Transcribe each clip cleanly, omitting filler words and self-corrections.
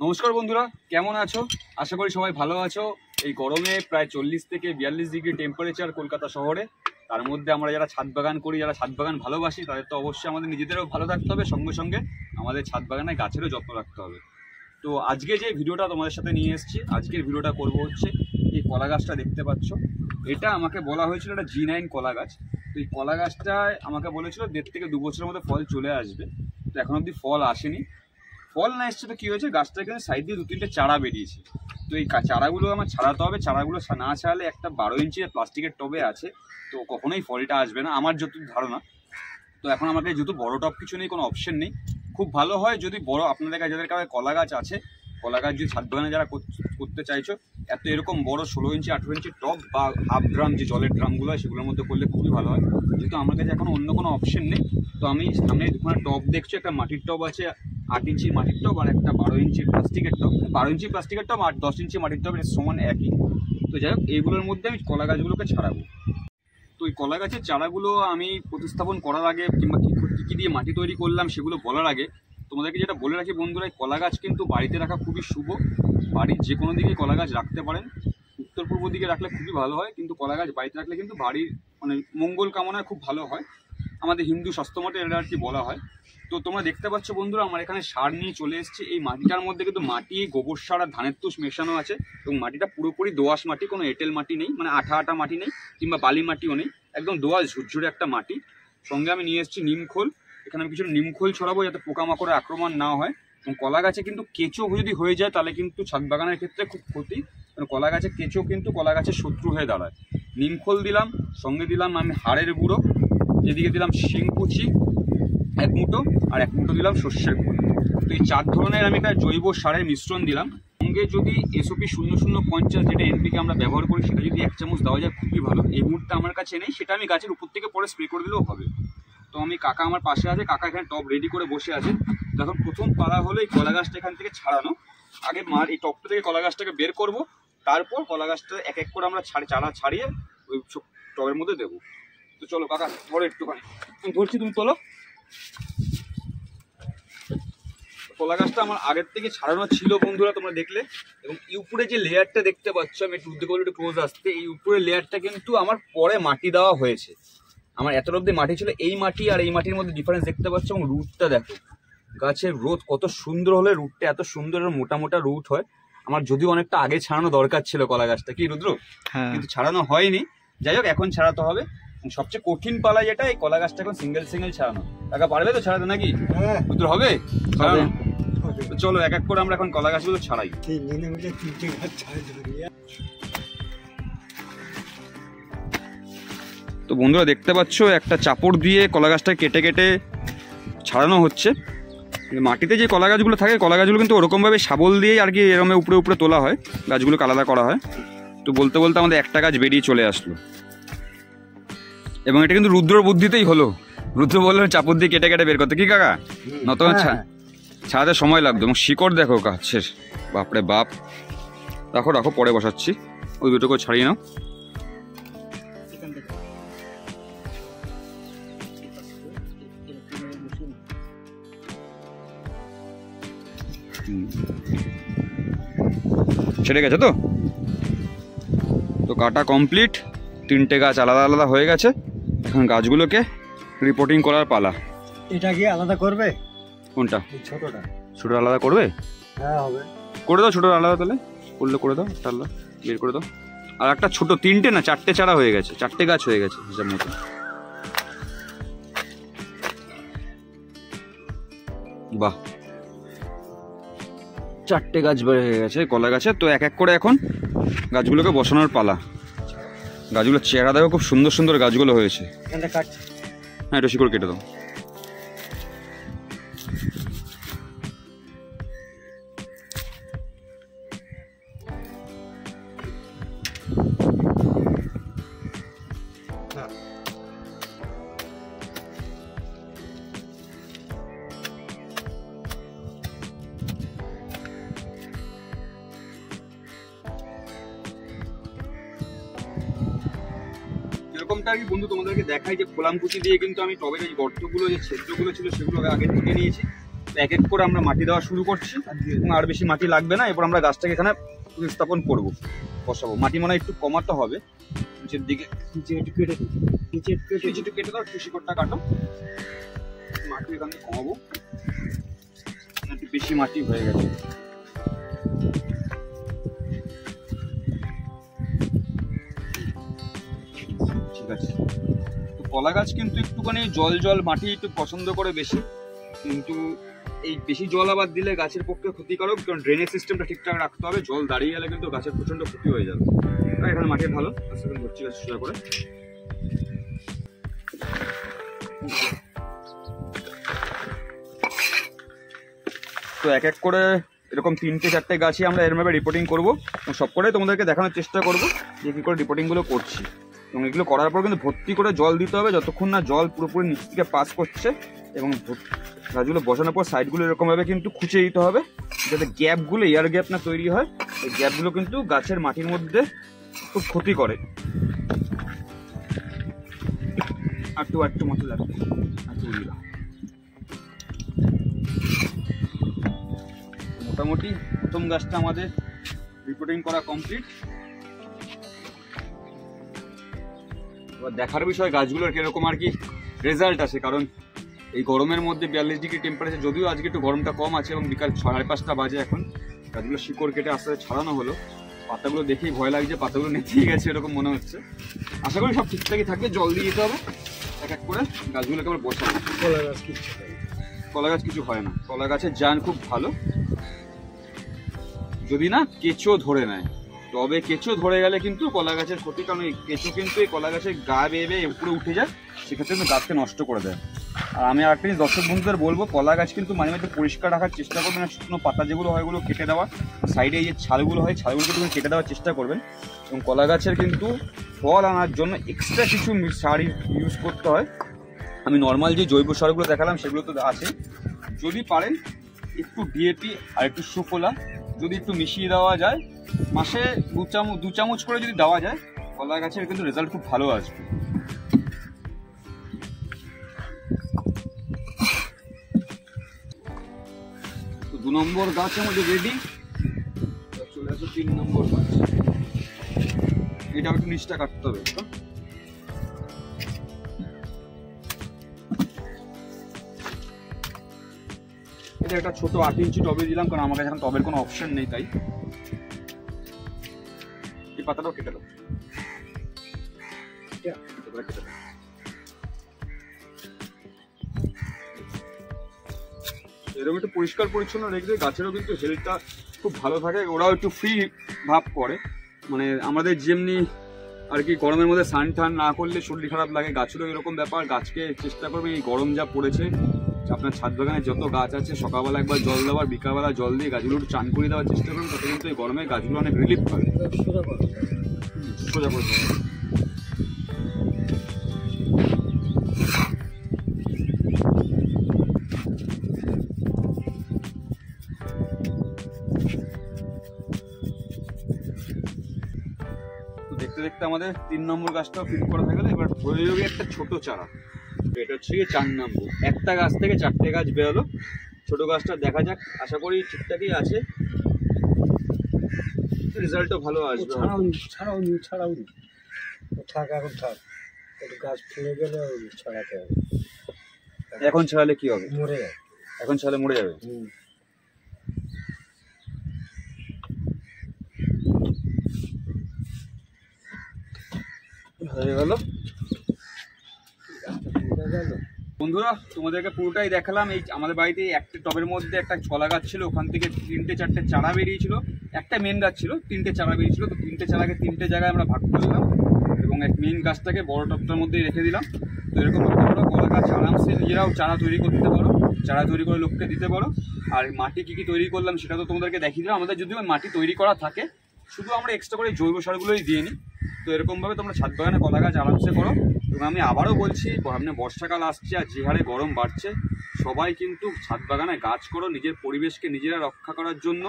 নমস্কার বন্ধুরা, কেমন আছো? আশা করি সবাই ভালো আছো। এই গরমে প্রায় 40 থেকে 42 ডিগ্রি টেম্পারেচার কলকাতা শহরে। তার মধ্যে আমরা যারা ছাদ বাগান করি, যারা ছাদ বাগান ভালোবাসি, তাদের তো অবশ্যই আমাদের নিজেদেরও ভালো থাকতে হবে, সঙ্গে সঙ্গে আমাদের ছাদ বাগানে গাছেরও যত্ন রাখতে হবে। তো আজকে যে ভিডিওটা তোমাদের সাথে নিয়ে এসেছি, আজকের ভিডিওটা করব হচ্ছে এই কলা গাছটা দেখতে পাচ্ছ। এটা আমাকে বলা হয়েছিল একটা G9 কলা গাছ। তো এই কলা গাছটায় আমাকে বলেছিল 1.5 থেকে 2 বছরের মধ্যে ফল চলে আসবে। তো এখন অবধি ফল আসেনি। ফল না এসছে তো কী হয়েছে, গাছটা কিন্তু সাইড দিয়ে 2-3টে চারা বেরিয়েছে। তো এই চারাগুলো আমার ছাড়াতে হবে। চারাগুলো না ছাড়ালে একটা 12 ইঞ্চির প্লাস্টিকের টবে আছে, তো কখনোই ফলটা আসবে না আমার যত ধারণা। তো এখন আমাকে যেহেতু বড় টব কিছু নেই, কোনো অপশন নেই, খুব ভালো হয় যদি বড় আপনাদের কাছে যাদের কাছে কলা গাছ আছে, কলা গাছ যদি ছাদ বাগানে যারা করতে চাইছো, এরকম বড় 16 ইঞ্চি 18 ইঞ্চি টব বা হাফ ড্রাম, যে জলের ড্রামগুলো হয় সেগুলোর মধ্যে করলে খুবই ভালো হয়। যেহেতু আমার কাছে এখন অন্য কোনো অপশন নেই, তো আমি সামনে দুখানা টব দেখছো, একটা মাটির টব আছে 8 ইঞ্চির মাটির টব, আর একটা 12 ইঞ্চির প্লাস্টিকের টব। 12 ইঞ্চি প্লাস্টিকের টব আর 10 ইঞ্চি মাটির টব সমান একই। তো যাই হোক, এইগুলোর মধ্যে আমি কলা গাছগুলোকে ছাড়াবো। তো এই কলা গাছের চারাগুলো আমি প্রতিস্থাপন করার আগে কিংবা কী দিয়ে মাটি তৈরি করলাম সেগুলো বলার আগে তোমাদেরকে যেটা বলে রাখি বন্ধুরা, কলা গাছ কিন্তু বাড়িতে রাখা খুবই শুভ। বাড়ির যে কোনো দিকে কলা গাছ রাখতে পারেন, উত্তর পূর্ব দিকে রাখলে খুবই ভালো হয়, কিন্তু কলা গাছ বাড়িতে রাখলে কিন্তু বাড়ির মানে মঙ্গল কামনায় খুব ভালো হয়। আমাদের হিন্দু শাস্ত্রমতে এটা আর কি বলা হয়। তো তোমরা দেখতে পাচ্ছ বন্ধুরা, আমার এখানে সার নিয়ে চলে এসেছি। এই মাটিটার মধ্যে কিন্তু মাটি, গোবর সার আর ধানের তুষ মেশানো আছে, এবং মাটিটা পুরোপুরি দোআঁশ মাটি, কোনো এঁটেল মাটি নেই, মানে আঠা আঠা মাটি নেই কিংবা বালি মাটিও নেই, একদম দোআঁশ ঝুরঝুরে একটা মাটি। সঙ্গে আমি নিয়ে এসেছি নিমখোল। এখানে আমি কিছু নিমখোল ছড়াবো যাতে পোকামাকড়ের আক্রমণ না হয়। এবং কলা গাছে কিন্তু কেঁচো যদি হয়ে যায় তাহলে কিন্তু ছাদ বাগানের ক্ষেত্রে খুব ক্ষতি, কারণ কলা গাছে কেঁচো কিন্তু কলা গাছের শত্রু হয়ে দাঁড়ায়। নিমখোল দিলাম, সঙ্গে দিলাম আমি হাড়ের গুঁড়ো, এদিকে দিলাম শিংকুচি 1 মুঠো, আর 1 মুঠো দিলাম সর্ষের খোল। তো এই 4 ধরনের আমি একটা জৈব সারের মিশ্রণ দিলাম। সঙ্গে যদি SOP 0050 যেটা NPK আমরা ব্যবহার করি, সেটা যদি 1 চামচ দেওয়া যায় খুবই ভালো। এই মুহূর্তে আমার কাছে নেই, সেটা আমি গাছের উপর থেকে পরে স্প্রে করে দিলেও হবে। তো আমি কাকা আমার পাশে আছে, কাকা এখানে টব রেডি করে বসে আছে। যখন প্রথম পালা হলো এই কলা গাছটা এখান থেকে ছাড়ানো, আগে এই টবটা থেকে কলা গাছটাকে বের করব, তারপর কলা গাছটা এক এক করে আমরা চারা ছাড়িয়ে ওই টবের মধ্যে দেবো। তো চলো কাকা, ধরো একটুখানি, আমি ধরছি, তুমি তোলো। কলা গাছটা আমার আগের থেকে ছাড়ানো ছিল বন্ধুরা, তোমরা দেখলে। এবং উপরে যে লেয়ারটা দেখতে পাচ্ছ, আমি একটু একটু ক্লোজ আসতে, এই উপরের লেয়ারটা কিন্তু আমার পরে মাটি দেওয়া হয়েছে। আমার এত অব্দি মাটি ছিল, এই মাটি আর এই মাটির মধ্যে ডিফারেন্স দেখতে পাচ্ছ। এবং রুটটা দেখো, গাছের গ্রোথ কত সুন্দর হলে রুটটা এত সুন্দর মোটা মোটা রুট হয়। আমার যদিও অনেকটা আগে ছাড়ানো দরকার ছিল কলা গাছটা, কি রুদ্র? কিন্তু ছাড়ানো হয়নি। যাই হোক, এখন ছাড়াতে হবে। সবচেয়ে কঠিন পালা যেটা, এই কলা গাছটা এখন সিঙ্গেল ছাড়ানো। কাকা পারবে তো ছাড়াতে নাকি? রুদ্র হবে? চলো এক এক করে আমরা এখন কলা গাছগুলো ছাড়াই। তো বন্ধুরা দেখতে পাচ্ছ, একটা চাপড় দিয়ে কলা গাছটা কেটে কেটে ছাড়ানো হচ্ছে। মাটিতে যে কলা গাছগুলো থাকে, কলা গাছগুলো কিন্তু ওরকমভাবে শাবল দিয়েই আর কি এরকম উপরে উপরে তোলা হয়, গাছগুলোকে আলাদা করা হয়। তো বলতে বলতে আমাদের একটা গাছ বেরিয়ে চলে আসলো। এবং এটা কিন্তু রুদ্রর বুদ্ধিতেই হলো। রুদ্র বললো চাপড় দিয়ে কেটে কেটে বের করতে, কি কাকা? নত ছাড়াতে সময় লাগতো। এবং শিকড় দেখো গাছের, বাপরে বাপ। রাখো রাখো, পরে বসাচ্ছি। ওই দুটো করে ছাড়িয়ে নাও। ছেড়ে গেছে তো? তো কাটা কমপ্লিট। 3টে গাছ আলাদা আলাদা হয়ে গেছে। এখন গাছগুলোকে রিপোর্টিং করার পালা। এটা কি আলাদা করবে? কোনটা? ছোটটা। ছোট আলাদা করবে? হ্যাঁ হবে। করে দাও ছোট আলাদা, তাহলে করলে করে দাও। একটা আলাদা বের করে দাও। আর একটা ছোট, 3টে না 4টে চারা হয়ে গেছে, 4টে গাছ হয়ে গেছে হিসাব মতো। বাহ, 4টে গাছ বের হয়ে গেছে কলা গাছে। তো এক এক করে এখন গাছগুলোকে বসানোর পালা। গাছগুলোর চেহারা দেখো, খুব সুন্দর সুন্দর গাছগুলো হয়েছে। হ্যাঁ, এটা শিকড় কেটে দাও। এরকমটা আর কি বন্ধু তোমাদেরকে দেখাই, যে খোলামকুচি দিয়ে কিন্তু আমি টবের এই গর্তগুলো, যে ছিদ্রগুলো ছিল সেগুলো আগে তুলে নিয়েছি। এক এক করে আমরা মাটি দেওয়া শুরু করছি এবং আর বেশি মাটি লাগবে না। এরপর আমরা গাছটাকে এখানে স্থাপন করবো, বসাবো। মাটি মনে হয় একটু কমাতে হবে নিচের দিকে, নিচে একটু কেটে দাও, একটু শিকড়টা কাটো। মাটি এখানে কমাবো, একটু বেশি মাটি হয়ে গেছে। ঠিক আছে, তো কলা গাছ কিন্তু একটুখানি জল জল মাটি একটু পছন্দ করে বেশি, কিন্তু এই বেশি জল আবার দিলে গাছের পক্ষে ক্ষতিকারক, কারণ ড্রেনেজ সিস্টেমটা ঠিকঠাক রাখতে হবে। জল দাঁড়িয়ে গেলে কিন্তু গাছের প্রচন্ড ক্ষতি হয়ে যাবে। এখানে মাটি ভালো আস্তে আস্তে ধরছি গাছ সোজা করে। তো এক এক করে এরকম 3-4টে গাছই আমরা এরমভাবে রিপোর্টিং করবো, সব করে তোমাদেরকে দেখানোর চেষ্টা করবো যে কী করে রিপোর্টিংগুলো করছি। এবং এগুলো করার পর কিন্তু ভর্তি করে জল দিতে হবে, যতক্ষণ না জল পুরোপুরি নিচ থেকে পাস করছে। এবং গাছগুলো বসানোর পর সাইডগুলো এরকমভাবে কিন্তু খুঁচে দিতে হবে, যাতে গ্যাপগুলো এয়ার গ্যাপ না তৈরি হয়। এই গ্যাপগুলো কিন্তু গাছের মাটির মধ্যে খুব ক্ষতি করে। একটু মতো লাগবে, মোটামুটি প্রথম গাছটা আমাদের রিপোর্টিং করা কমপ্লিট। এবার দেখার বিষয় গাছগুলোর কিরকম আর কি রেজাল্ট আসে, কারণ এই গরমের মধ্যে 42 ডিগ্রি টেম্পারেচার, যদিও আজকে একটু গরমটা কম আছে এবং বিকাল 5:30 বাজে এখন। গাছগুলো শিকড় কেটে আস্তে আস্তে ছাড়ানো হলো। পাতাগুলো দেখেই ভয় লাগছে, পাতাগুলো নেতিয়ে গেছে এরকম মনে হচ্ছে। আশা করি সব ঠিকঠাকই থাকবে। জল দিয়ে দিতে হবে এক এক করে, গাছগুলোকে আবার বসাবো। কলা গাছ কিছু হয় না, কলা গাছের জান খুব ভালো, যদি না কেঁচো ধরে নেয়। তবে কেঁচো ধরে গেলে কিন্তু কলা গাছের ক্ষতি, কারণ এই কেঁচো কিন্তু এই কলা গাছের গা বেয়ে বেয়ে উপরে উঠে যায়, সেক্ষেত্রে কিন্তু গাছকে নষ্ট করে দেয়। আর আমি আরেকটা জিনিস দর্শক বন্ধুদের বলবো, কলা গাছ কিন্তু মাঝে মাঝে পরিষ্কার রাখার চেষ্টা করবেন। শুকনো পাতা যেগুলো হয় ওগুলো কেটে দেওয়া, সাইডে এই যে ছালগুলো হয় ছালগুলোকে তুমি কেটে দেওয়ার চেষ্টা করবেন। এবং কলা গাছের কিন্তু ফল আনার জন্য এক্সট্রা কিছু সার ইউজ করতে হয়। আমি নর্মাল যে জৈব সারগুলো দেখালাম সেগুলো তো আছে, যদি পারেন একটু ডিএপি আর একটু সুফলা যদি একটু মিশিয়ে দেওয়া যায়, মাসে 2 চামচ করে যদি দেওয়া যায়, কলা গাছের কিন্তু রেজাল্ট খুব ভালো আসবে। তো 2 নম্বর গাছ আমাদের রেডি। চলে আসো 3 নম্বর গাছ। এটা একটু নিচটা কাটতে হবে। এটা একটা ছোট 8 ইঞ্চি টবে দিলাম, কারণ আমার কাছে এখন টবের কোনো অপশন নেই, তাই। এই পাতাটাও কেটে দাও, এরকম একটু পরিষ্কার পরিচ্ছন্ন রেখে গাছেরও কিন্তু হেলথটা খুব ভালো থাকে, ওরাও একটু ফ্রি ভাব করে। মানে আমাদের যেমনি আর কি গরমের মধ্যে স্নান টান না করলে শরীর খারাপ লাগে, গাছেরও এরকম ব্যাপার। গাছকে চেষ্টা করবে, এই গরম যা পড়েছে, আপনার ছাদ বাগানে যত গাছ আছে সকালবেলা একবার জল দেওয়ার, বিকালবেলা জল দিয়ে গাছগুলো একটু চান করে দেওয়ার চেষ্টা করুন, তাতে কিন্তু এই গরমে গাছগুলো অনেক রিলিফ পাবে। সোজা করে দেখতে দেখতে আমাদের 3 নম্বর গাছটাও ফিট করা হয়ে গেল। এবার হয়ে যাবে একটা ছোট চারা। এটা হচ্ছে 4 নম্বর। একটা গাছ থেকে 4টে গাছ বেরোলো। ছোট গাছটা দেখা যাক, আশা করি ঠিকঠাকই আছে, রেজাল্টও ভালো আসবে। ছাড়াও থাক, এখন থাক, একটু গাছ ফুলে গেলে ছাড়াতে হবে। এখন ছাড়ালে কি হবে? মরে যাবে। এখন ছাড়ালে মরে যাবে। হয়ে গেল বন্ধুরা, তোমাদেরকে পুরোটাই দেখালাম। এই আমাদের বাড়িতে একটা টবের মধ্যে একটা ছলা গাছ ছিল, ওখান থেকে 3-4টে চারা বেরিয়েছিল। একটা মেন গাছ ছিল, 3টে চারা বেরিয়েছিল। তো 3টে চারাকে 3টে জায়গায় আমরা ভাগ করে দিলাম এবং এক মেন গাছটাকে বড় টবটার মধ্যেই রেখে দিলাম। তো এরকম তোমরা কলা গাছ আরামসে নিজেরাও চারা তৈরি করতে পারো, চারা তৈরি করে লোককে দিতে পারো। আর মাটি কী কী তৈরি করলাম সেটা তো তোমাদেরকে দেখিয়ে দিলাম। আমাদের যদি মাটি তৈরি করা থাকে, শুধু আমরা এক্সট্রা করে জৈব সারগুলোই দিয়ে নিই। তো এরকমভাবে তোমরা ছাদ বাগানে কলা গাছ আরামসে করো। এবং আমি আবারও বলছি, সামনে বর্ষাকাল আসছে আর যে হারে গরম বাড়ছে, সবাই কিন্তু ছাদ বাগানে গাছ করো, নিজের পরিবেশকে নিজেরা রক্ষা করার জন্য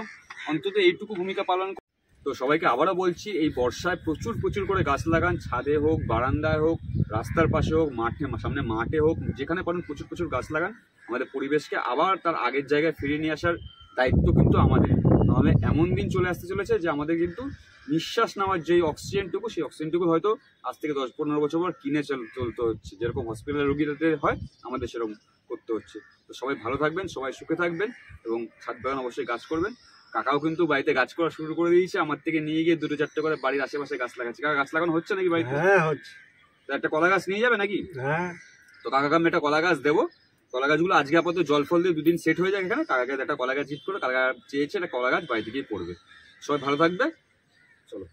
অন্তত এইটুকু ভূমিকা পালন করো। তো তো সবাইকে আবারও বলছি, এই বর্ষায় প্রচুর প্রচুর করে গাছ লাগান, ছাদে হোক, বারান্দায় হোক, রাস্তার পাশে হোক, মাঠে, সামনে মাঠে হোক, যেখানে পারেন প্রচুর প্রচুর গাছ লাগান। আমাদের পরিবেশকে আবার তার আগের জায়গায় ফিরিয়ে নিয়ে আসার দায়িত্ব কিন্তু আমাদের। নাহলে এমন দিন চলে আসতে চলেছে যে আমাদের কিন্তু নিঃশ্বাস নেওয়ার যেই অক্সিজেনটুকু, সেই অক্সিজেনটুকু হয়তো আজ থেকে 10-15 বছর পর কিনে চলতে হচ্ছে, যেরকম হসপিটালের রোগীদের হয় আমাদের সেরকম করতে হচ্ছে। তো সবাই ভালো থাকবেন, সবাই সুখে থাকবেন, এবং ছাদ বাগান অবশ্যই গাছ করবেন। কাকাও কিন্তু বাড়িতে গাছ করা শুরু করে দিয়েছে, আমার থেকে নিয়ে গিয়ে 2-4টে করে বাড়ির আশেপাশে গাছ লাগাচ্ছে। কাকা গাছ লাগানো হচ্ছে নাকি বাড়িতে? হ্যাঁ হচ্ছে। তো একটা কলা গাছ নিয়ে যাবে নাকি? হ্যাঁ, তো কাকাকে আমি একটা কলা গাছ দেবো। কলা গাছগুলো আজকে আপাতত জল ফল দিয়ে 2 দিন সেট হয়ে যায় এখানে। কাকাকে একটা কলা গাছ জিত করে, কাকা চেয়েছে একটা কলা গাছ বাড়িতে গিয়ে পড়বে। সবাই ভালো থাকবে, চলো।